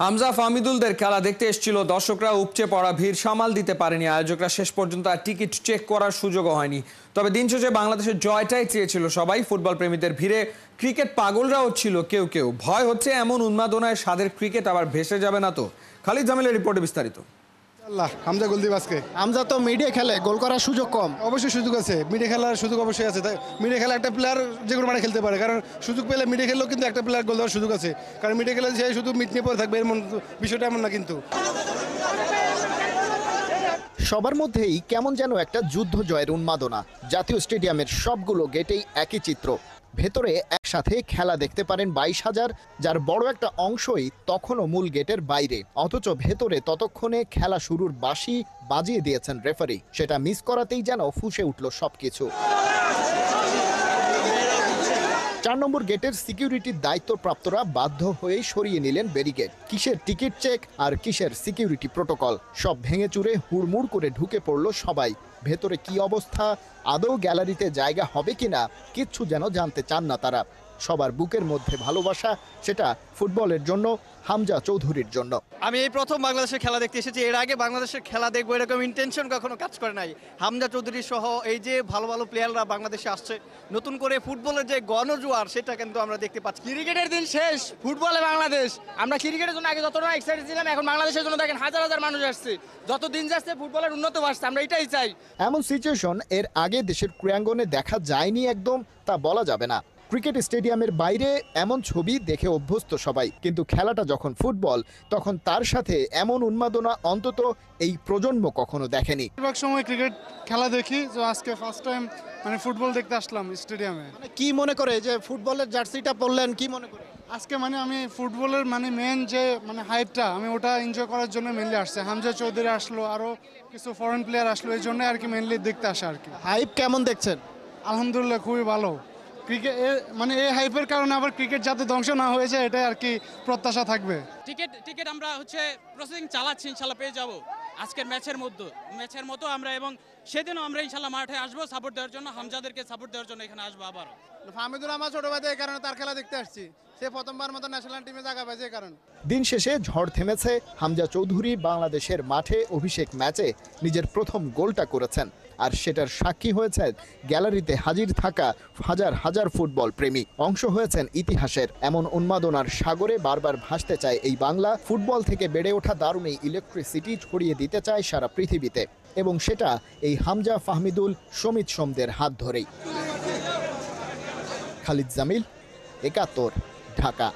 হামজা ফাহমিদুলদের খেলা দেখতে এসেছিল দর্শকরা, উপচে পড়া ভিড় সামাল দিতে পারেনি আয়োজকরা। শেষ পর্যন্ত আর টিকিট চেক করার সুযোগও হয়নি। তবে দিন শেষে বাংলাদেশের জয়টাই চেয়েছিল সবাই। ফুটবল প্রেমীদের ভিড়ে ক্রিকেট পাগলরাও ছিল কেউ কেউ। ভয় হচ্ছে এমন উন্মাদনায় স্বাদের ক্রিকেট আবার ভেসে যাবে না তো। খালিদ জামিলের রিপোর্টে বিস্তারিত। হামজা গোল দিবে আজকে। হামজা তো মিডিয়া খেলে, গোল করার সুযোগ কম। অবশ্যই সুযোগ আছে, মিডিয়া খেলার সুযোগ অবশ্যই আছে। মিডিয়া খেলা একটা প্লেয়ার যে কোনো মানে খেলতে পারে, কারণ সুযোগ পেলে মিডিয়া খেললেও কিন্তু একটা প্লেয়ার গোল দেওয়ার সুযোগ আছে। কারণ মিডিয়া খেলে সে শুধু মিট নিয়ে পড়ে থাকবে, এমন বিষয়টা এমন না। কিন্তু সবার মধ্যেই কেমন যেন একটা যুদ্ধ জয়ের উন্মাদনা। জাতীয় স্টেডিয়ামের সবগুলো গেটেই একই চিত্র। ভেতরে একসাথে খেলা দেখতে পারেন 22,000, যার বড় একটা অংশই তখনও মূল গেটের বাইরে। অথচ ভেতরে ততক্ষণে খেলা শুরুর বাঁশি বাজিয়ে দিয়েছেন রেফারি। সেটা মিস করাতেই যেন ফুঁসে উঠল সবকিছু। 4 নম্বর গেটের সিকিউরিটির দায়িত্বপ্রাপ্তরা বাধ্য হয়েই সরিয়ে নিলেন ব্যারিকেড। কিসের টিকিট চেক আর কিসের সিকিউরিটি প্রোটোকল, সব ভেঙে চুরে হুড়মুড় করে ঢুকে পড়ল সবাই। ভেতরে কি অবস্থা, আদৌ গ্যালারিতে জায়গা হবে কিনা, কিচ্ছু যেন জানতে চান না তারা। সবার বুকের মধ্যে ভালোবাসা, সেটা ফুটবলের জন্য, হামজা চৌধুরীর জন্য। আমি এই প্রথম বাংলাদেশের খেলা দেখতে এসেছি। এর আগে বাংলাদেশের খেলা দেখবো এরকম ইন্টেনশন কখনো কাজ করে নাই। হামজা চৌধুরী সহ এই যে ভালো ভালো প্লেয়াররা বাংলাদেশে আসছে, নতুন করে ফুটবলের যে গণজোয়ার সেটা কিন্তু আমরা দেখতে পাচ্ছি। ক্রিকেটের দিন শেষ, ফুটবলে বাংলাদেশ। আমরা ক্রিকেটের জন্য আগে যতটা এক্সাইটেড ছিলাম, এখন বাংলাদেশের জন্য দেখেন হাজার হাজার মানুষ আসছে। যত দিন যাচ্ছে ফুটবলের উন্নত বাড়ছে, আমরা এটাই চাই। এমন সিচুয়েশন এর আগে দেশের ক্রীড়াঙ্গনে দেখা যায়নি একদম, তা বলা যাবে না। ক্রিকেট স্টেডিয়ামের বাইরে এমন ছবি দেখে অভ্যস্ত সবাই, কিন্তু খেলাটা যখন ফুটবল, তখন তার সাথে এমন উন্মাদনা অন্তত এই প্রজন্ম কখনো দেখেনি। বেশিরভাগ সময় ক্রিকেট খেলা দেখি, তো আজকে ফার্স্ট টাইম মানে ফুটবল দেখতে আসলাম স্টেডিয়ামে। কি মনে করে যে ফুটবলের জার্সিটা পরলেন, কি মনে করে? আজকে মানে আমি ফুটবলের মানে মেন যে মানে হাইপটা, আমি ওটা এনজয় করার জন্য মেনলি আসছে। হামজা চৌধুরী আসলো, আরও কিছু ফরেন প্লেয়ার আসলো, এই জন্য আর কি মেনলি দেখতে আসা আর কি। হাইপ কেমন দেখছেন? আলহামদুলিল্লাহ খুবই ভালো। ক্রিকেট মানে এই হাইপের কারণে আবার ক্রিকেট যাতে ধ্বংস না হয়ে যায়, এটাই আর কি প্রত্যাশা থাকবে। টিকিট আমরা প্রসেসিং চালাচ্ছি, ইনশাল্লাহ পেয়ে যাব আজকের ম্যাচের মতো আমরা। এবং সেদিনও আমরা ইনশাল্লাহ মাঠে আসবো সাপোর্ট দেওয়ার জন্য, হামজাদেরকে সাপোর্ট দেওয়ার জন্য এখানে আসবো আবারও। ফাহমিদুল আমার ছোট ভাই, এই কারণে তার খেলা দেখতে আসছি। সে প্রথমবার মতো ন্যাশনাল টিমে জায়গা পাইছে এই কারণে। দিন শেষে ঝড় থেমেছে। হামজা চৌধুরী বাংলাদেশের মাঠে অভিষেক ম্যাচে নিজের প্রথম গোলটা করেছেন, আর সেটার সাক্ষী হয়েছে গ্যালারিতে হাজির থাকা হাজার হাজার ফুটবল প্রেমী। অংশ হয়েছেন ইতিহাসের। এমন উন্মাদনার সাগরে বারবার ভাসতে চায় এই বাংলা। ফুটবল থেকে বেড়ে ওঠা দারুণ এই ইলেকট্রিসিটি ছড়িয়ে দিতে চায় সারা পৃথিবীতে, এবং সেটা এই হামজা, ফাহমিদুল, সমিত সোমদের হাত ধরেই। খালিদ জামিল, ৭১, ঢাকা।